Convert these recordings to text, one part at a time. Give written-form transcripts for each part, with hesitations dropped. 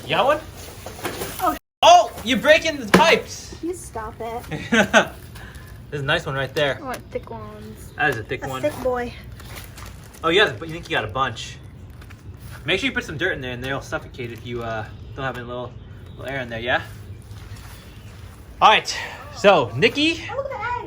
You got one? Oh. Oh, you're breaking the pipes. You stop it. There's a nice one right there. I want thick ones. That is a thick one. Thick boy. Oh, yeah, but you think you got a bunch. Make sure you put some dirt in there and they'll suffocate if you don't have any little air in there, yeah? All right, so Nikki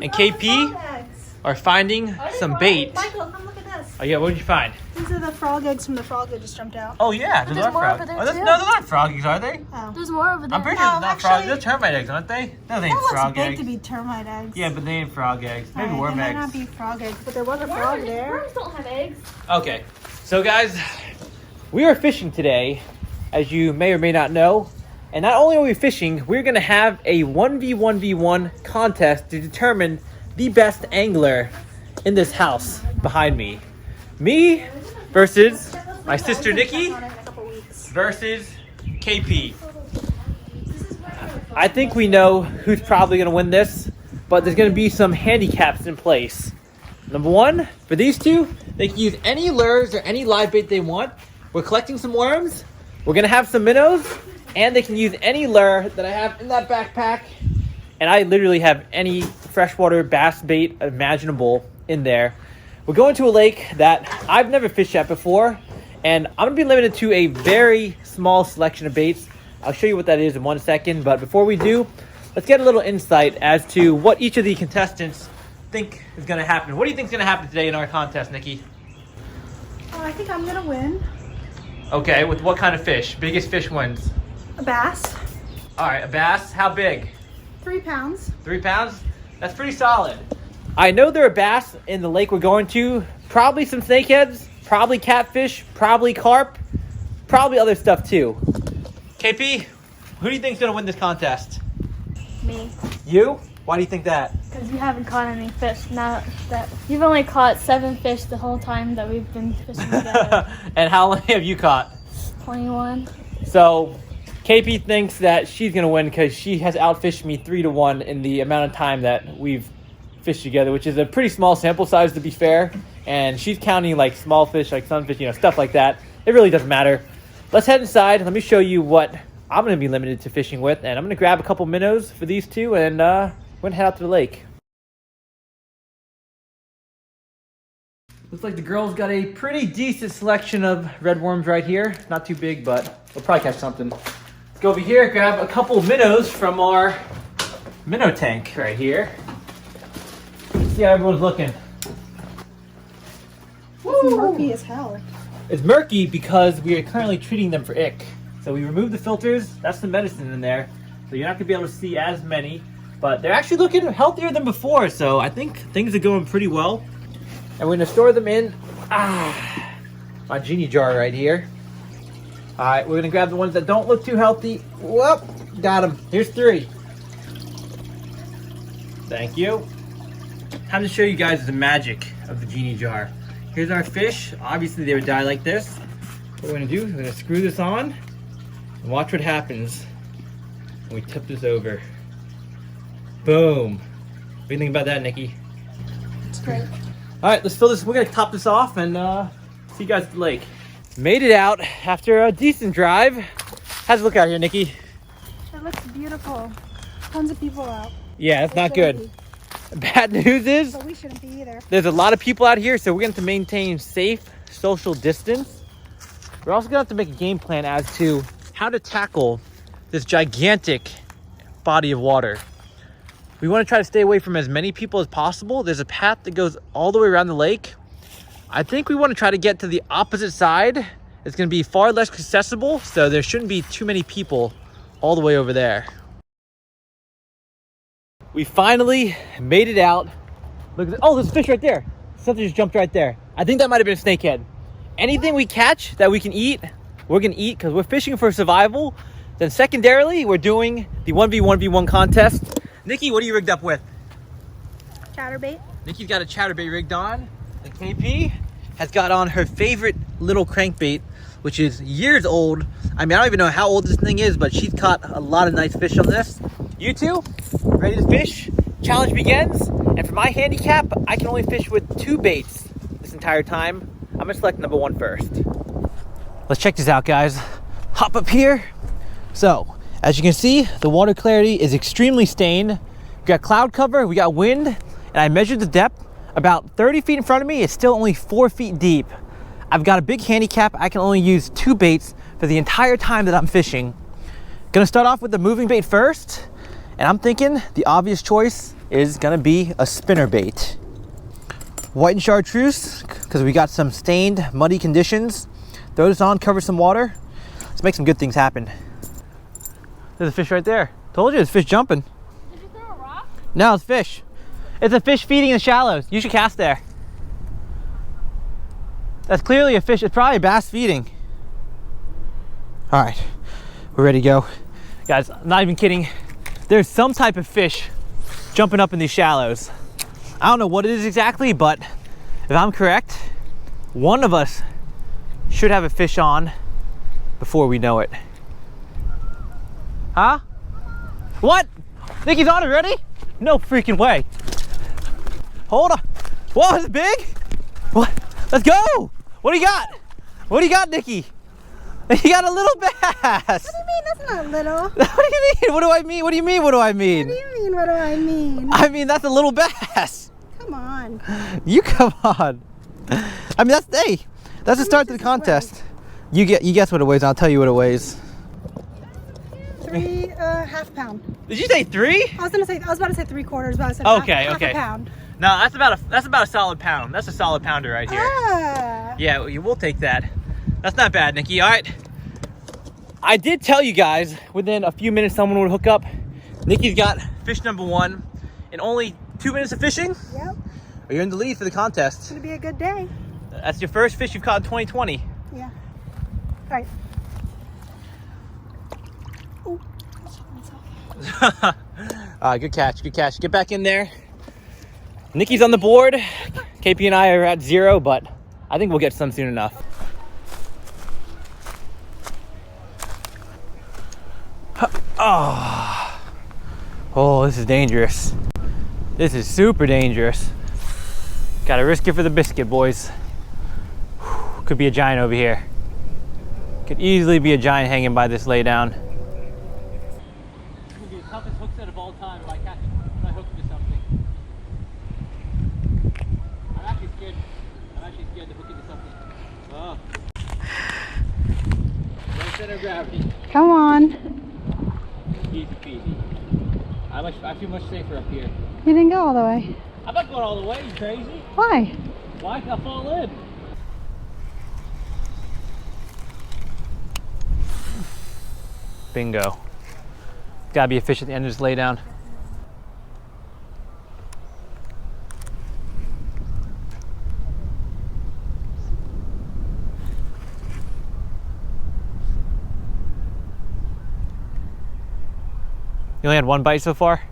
and KP are finding some bait. Michael, come look at this. Oh yeah, what did you find? These are the frog eggs from the frog that just jumped out. Oh yeah, those are frog. there Oh, too. no, those aren't frog eggs, are they? Oh. There's more over there. I'm pretty sure they're not actually, frog. They're termite eggs, aren't they? No, they ain't that looks frog big eggs. to be termite eggs. Yeah, but they ain't frog eggs. Maybe Alright, worm they eggs. might not be frog eggs, but there was a frog there. Worms don't have eggs. Okay, so guys, we are fishing today, as you may or may not know. And not only are we fishing, we're gonna have a 1v1v1 contest to determine the best angler in this house behind me. Me versus my sister Nikki versus KP. I think we know who's probably gonna win this, but there's gonna be some handicaps in place. Number one, for these two, they can use any lures or any live bait they want. We're collecting some worms, we're gonna have some minnows, and they can use any lure that I have in that backpack. And I literally have any freshwater bass bait imaginable in there. We're going to a lake that I've never fished at before, and I'm gonna be limited to a very small selection of baits. I'll show you what that is in 1 second, but before we do, let's get a little insight as to what each of the contestants think is gonna happen. What do you think is gonna happen today in our contest, Nikki? Oh, I think I'm gonna win. Okay, with what kind of fish? Biggest fish wins. A bass. All right, a bass, how big? 3 pounds. 3 pounds? That's pretty solid. I know there are bass in the lake we're going to. Probably some snakeheads, probably catfish, probably carp, probably other stuff too. KP, who do you think is going to win this contest? Me. You? Why do you think that? Because you haven't caught any fish. Now that you've only caught 7 fish the whole time that we've been fishing together. And how many have you caught? 21. So KP thinks that she's going to win because she has outfished me 3-1 in the amount of time that we've fished together, which is a pretty small sample size to be fair. And she's counting like small fish, like sunfish, you know, stuff like that. It really doesn't matter. Let's head inside. Let me show you what I'm going to be limited to fishing with. And I'm going to grab a couple minnows for these two and we're going to head out to the lake. Looks like the girls got a pretty decent selection of red worms right here. Not too big, but we'll probably catch something. Let's go over here, grab a couple of minnows from our minnow tank right here. Let's see how everyone's looking. It's murky as hell. It's murky because we are currently treating them for ick. So we removed the filters, that's the medicine in there. So you're not gonna be able to see as many, but they're actually looking healthier than before. So I think things are going pretty well. And we're gonna store them in my genie jar right here. All right, we're gonna grab the ones that don't look too healthy. Whoop, got them. Here's 3. Thank you. Time to show you guys the magic of the genie jar. Here's our fish. Obviously they would die like this. What we're gonna do is we're gonna screw this on and watch what happens when we tip this over. Boom. What do you think about that, Nikki? It's great. All right, let's fill this. We're gonna top this off and see you guys at the lake. Made it out after a decent drive. How's it look out here, Nikki? It looks beautiful. Tons of people out. Yeah, that's not good. Bad news is But we shouldn't be either. there's a lot of people out here, so we're gonna have to maintain safe social distance. We're also gonna have to make a game plan as to how to tackle this gigantic body of water. We want to try to stay away from as many people as possible. There's a path that goes all the way around the lake. I think we want to try to get to the opposite side. It's going to be far less accessible, so there shouldn't be too many people all the way over there. We finally made it out. Look at this. Oh, there's a fish right there. Something just jumped right there. I think that might have been a snakehead. Anything we catch that we can eat, we're going to eat because we're fishing for survival. Then secondarily, we're doing the 1v1v1 contest. Nikki, what are you rigged up with? Chatterbait. Nikki's got a chatterbait rigged on. And KP has got on her favorite little crankbait, which is years old. I mean, I don't even know how old this thing is, but she's caught a lot of nice fish on this. You two, ready to fish? Challenge begins. And for my handicap, I can only fish with 2 baits this entire time. I'm gonna select number 1 first. Let's check this out, guys. Hop up here. So, as you can see, the water clarity is extremely stained. We got cloud cover, we got wind, and I measured the depth. About 30 feet in front of me, it's still only 4 feet deep. I've got a big handicap. I can only use 2 baits for the entire time that I'm fishing. Gonna start off with the moving bait first, and I'm thinking the obvious choice is gonna be a spinner bait. White and chartreuse, because we got some stained, muddy conditions. Throw this on, cover some water. Let's make some good things happen. There's a fish right there. Told you, there's fish jumping. Did you throw a rock? No, it's fish. It's a fish feeding in the shallows. You should cast there. That's clearly a fish. It's probably a bass feeding. All right, we're ready to go. Guys, I'm not even kidding. There's some type of fish jumping up in these shallows. I don't know what it is exactly, but if I'm correct, one of us should have a fish on before we know it. Huh? What? Nikki's on already? No freaking way. Hold on. Whoa, is it big? What? Let's go. What do you got? What do you got, Nikki? You got a little bass. What do you mean that's not little? What do you mean? What do I mean? What do you mean? What do I mean? What do you mean? What do I mean? I mean, that's a little bass. Come on. You come on. I mean, that's the start to the contest. You guess what it weighs. I'll tell you what it weighs. 3 half pound. Did you say 3? I was about to say 3/4, but I said Okay, half okay. a pound. No, that's about a solid pound. That's a solid pounder right here. Ah. Yeah, we'll take that. That's not bad, Nikki. All right. I did tell you guys within a few minutes someone would hook up. Nikki's got fish number 1 in only 2 minutes of fishing. Yep. You're in the lead for the contest. It's gonna be a good day. That's your first fish you've caught in 2020. Yeah. All right. Good catch, good catch. Get back in there. Nikki's on the board. KP and I are at 0, but I think we'll get some soon enough. Oh, this is dangerous. This is super dangerous. Gotta risk it for the biscuit, boys. Could be a giant over here. Could easily be a giant hanging by this laydown. It's gonna be the toughest hook set of all time if I hook into something. I'm actually scared to hook into something. Oh. Right center of gravity. Come on. Easy peasy. I feel much safer up here. You didn't go all the way. I'm not going all the way, you crazy? Why? Why? I'll fall in. Bingo. Gotta be a fish at the end of this laydown. You only had 1 bite so far?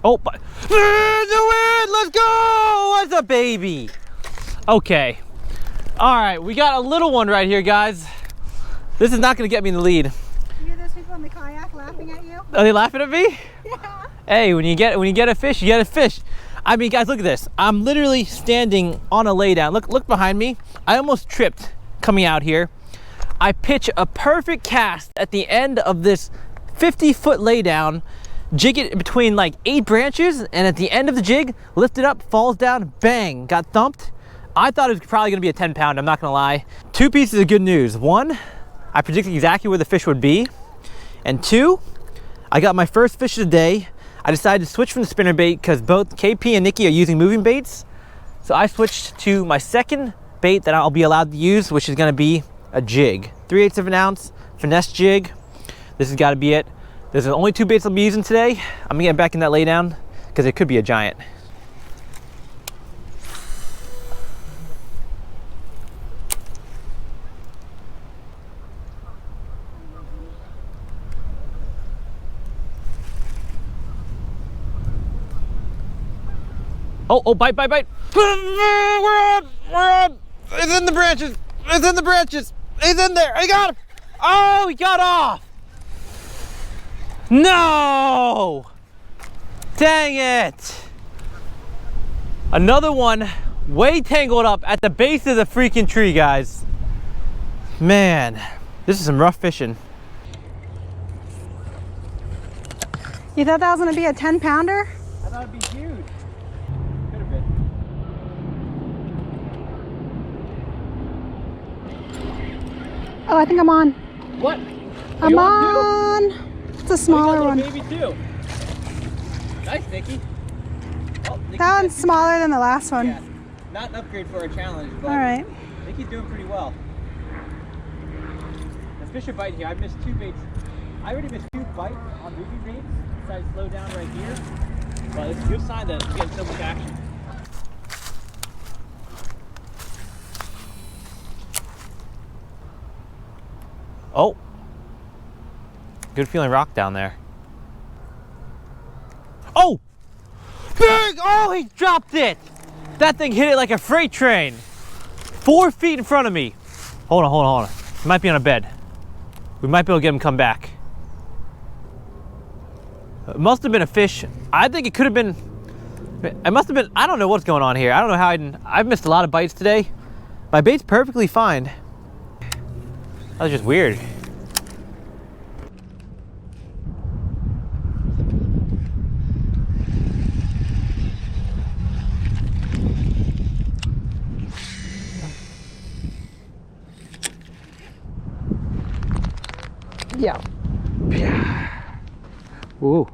Oh, but do it! Let's go! What's up, baby? Okay. All right, we got a little one right here, guys. This is not gonna get me in the lead. You hear those people in the kayak laughing at you? Are they laughing at me? Yeah. Hey, when you get a fish, you get a fish. I mean, guys, look at this. I'm literally standing on a laydown. Look behind me. I almost tripped coming out here. I pitch a perfect cast at the end of this 50-foot laydown, jig it between like 8 branches, and at the end of the jig, lift it up, falls down, bang, got thumped. I thought it was probably gonna be a 10 pound, I'm not gonna lie. 2 pieces of good news. 1, I predicted exactly where the fish would be. And 2, I got my first fish of the day. I decided to switch from the spinner bait because both KP and Nikki are using moving baits. So I switched to my second bait that I'll be allowed to use, which is gonna be a jig. 3/8 of an ounce, finesse jig. This has gotta be it. There's only 2 baits I'll be using today. I'm gonna get back in that laydown because it could be a giant. Oh, bite. We're on. It's in the branches. He's in there. I got him. Oh, he got off. No! Dang it! Another one way tangled up at the base of the freaking tree, guys. Man, this is some rough fishing. You thought that was gonna be a 10-pounder? I thought it'd be huge. Could have been. Oh, I think I'm on. What? I'm on. It's a smaller one. Baby too. Nice, Nikki. Oh, Nikki That one's smaller than the last one. Yeah, not an upgrade for a challenge, but all right. Nikki's doing pretty well. The fish are biting here. I missed 2 baits. I already missed 2 bites on ruby baits. Decided to slow down right here. But it's a good sign that it's getting so much action. Oh, good feeling rock down there. Oh, big! Oh, he dropped it. That thing hit it like a freight train. 4 feet in front of me. Hold on, hold on, hold on. He might be on a bed. We might be able to get him to come back. It must have been a fish. I think it could have been, it must have been, I don't know what's going on here. I don't know how I've missed a lot of bites today. My bait's perfectly fine. That was just weird. Yeah. Ooh.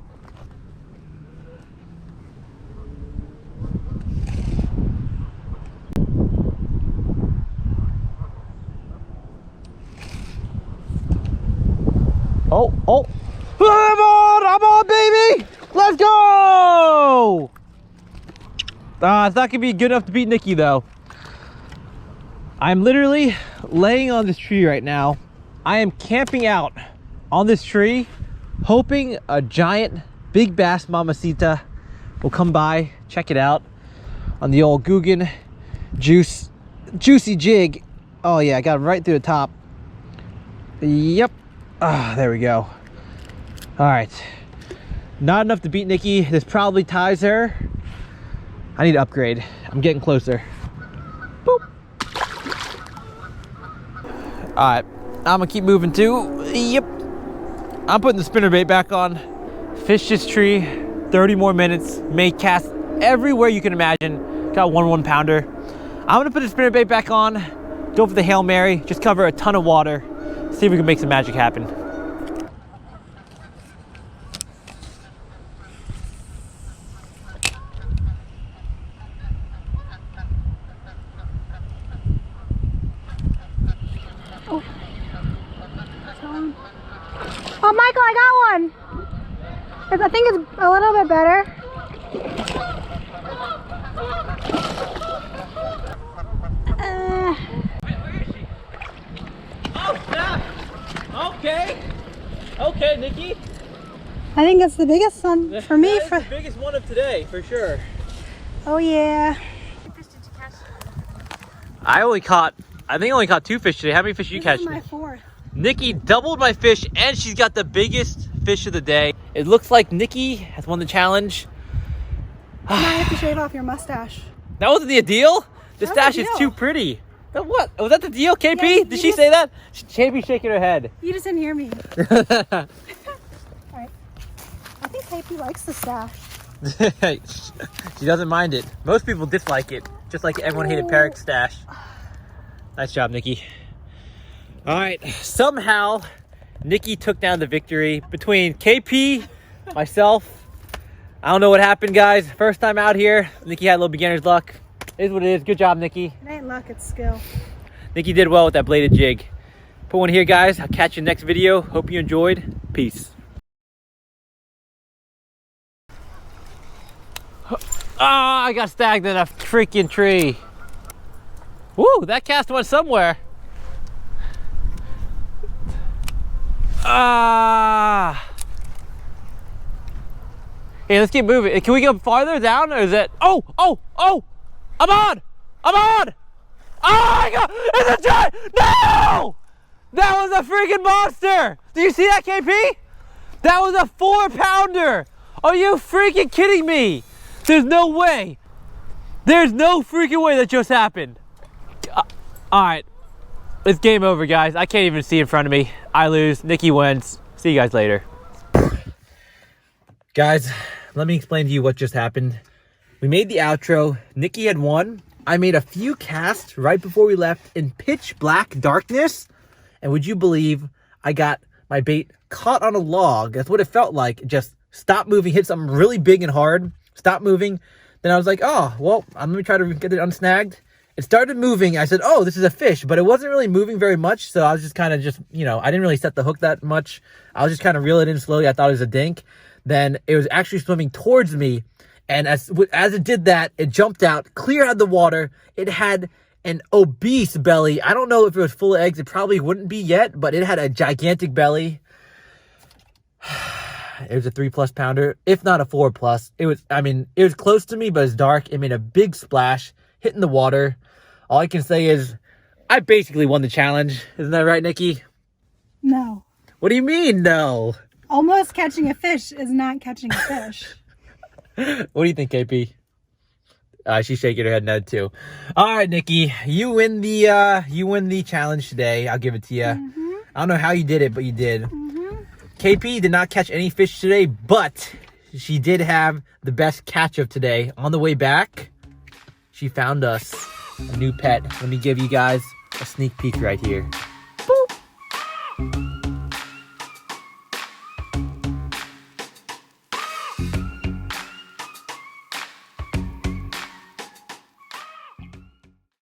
Oh, oh. I'm on, baby! Let's go! It's not gonna be good enough to beat Nikki, though. I'm literally laying on this tree right now. I am camping out on this tree, hoping a giant big bass mamacita will come by, check it out on the old Googan Juicee Jig. Oh yeah, I got it right through the top. Yep. Ah, there we go. All right. Not enough to beat Nikki. This probably ties her. I need to upgrade. I'm getting closer. Boop. All right. I'm gonna keep moving too. Yep. I'm putting the spinnerbait back on. Fish this tree. 30 more minutes. May cast everywhere you can imagine. Got 1 pounder. I'm gonna put the spinnerbait back on. Go for the Hail Mary. Just cover a ton of water. See if we can make some magic happen. Oh, Michael, I got one. I think it's a little bit better. Where is she? Oh, snap! Okay. Okay, Nikki. I think it's the biggest one for me. That is the biggest one of today, for sure. Oh, yeah. I only caught 2 fish today. How many fish did you catch? This is my 4th. Nikki doubled my fish, and she's got the biggest fish of the day. It looks like Nikki has won the challenge. You might have to shave off your mustache. That wasn't the deal? The That was stash the is deal. too pretty. What? Was that the deal, KP? Yeah, Did she say that? KP shaking her head. You just didn't hear me. All right. I think KP likes the stash. She doesn't mind it. Most people dislike it, just like everyone hated Perrick's stash. Nice job, Nikki. All right, somehow Nikki took down the victory between KP, myself. I don't know what happened, guys. First time out here. Nikki had a little beginner's luck. It is what it is. Good job, Nikki. It ain't luck, it's skill. Nikki did well with that bladed jig. Put one here, guys. I'll catch you next video. Hope you enjoyed. Peace. Ah, I got stagnant in a freaking tree. Woo, that cast went somewhere. Ah. Hey, let's keep moving. Can we go farther down, or is it? Oh, oh, oh! I'm on! I'm on! Oh my God! It's a giant! No! That was a freaking monster! Do you see that, KP? That was a 4-pounder! Are you freaking kidding me? There's no way. There's no freaking way that just happened. All right, it's game over, guys. I can't even see in front of me. I lose. Nikki wins. See you guys later. Guys, let me explain to you what just happened. We made the outro. Nikki had won. I made a few casts right before we left in pitch black darkness. And would you believe I got my bait caught on a log? That's what it felt like. It just stopped moving, hit something really big and hard, stopped moving. Then I was like, oh, well, I'm going to try to get it unsnagged. It started moving. I said, oh, this is a fish, but it wasn't really moving very much. So I was just kind of you know, I didn't really set the hook that much. I was just kind of reel it in slowly. I thought it was a dink. Then it was actually swimming towards me. And as it did that, it jumped out, clear out of the water. It had an obese belly. I don't know if it was full of eggs. It probably wouldn't be yet, but it had a gigantic belly. It was a 3+ pounder, if not a 4+. It was close to me, but it's dark. It made a big splash, hitting the water. All I can say is I basically won the challenge. Isn't that right, Nikki? No. What do you mean, no? Almost catching a fish is not catching a fish. What do you think, KP? She's shaking her head no too. All right, Nikki, you win the challenge today. I'll give it to you. I don't know how you did it, but you did. KP did not catch any fish today, but she did have the best catch of today. On the way back, she found us a new pet. Let me give you guys a sneak peek right here. Boop.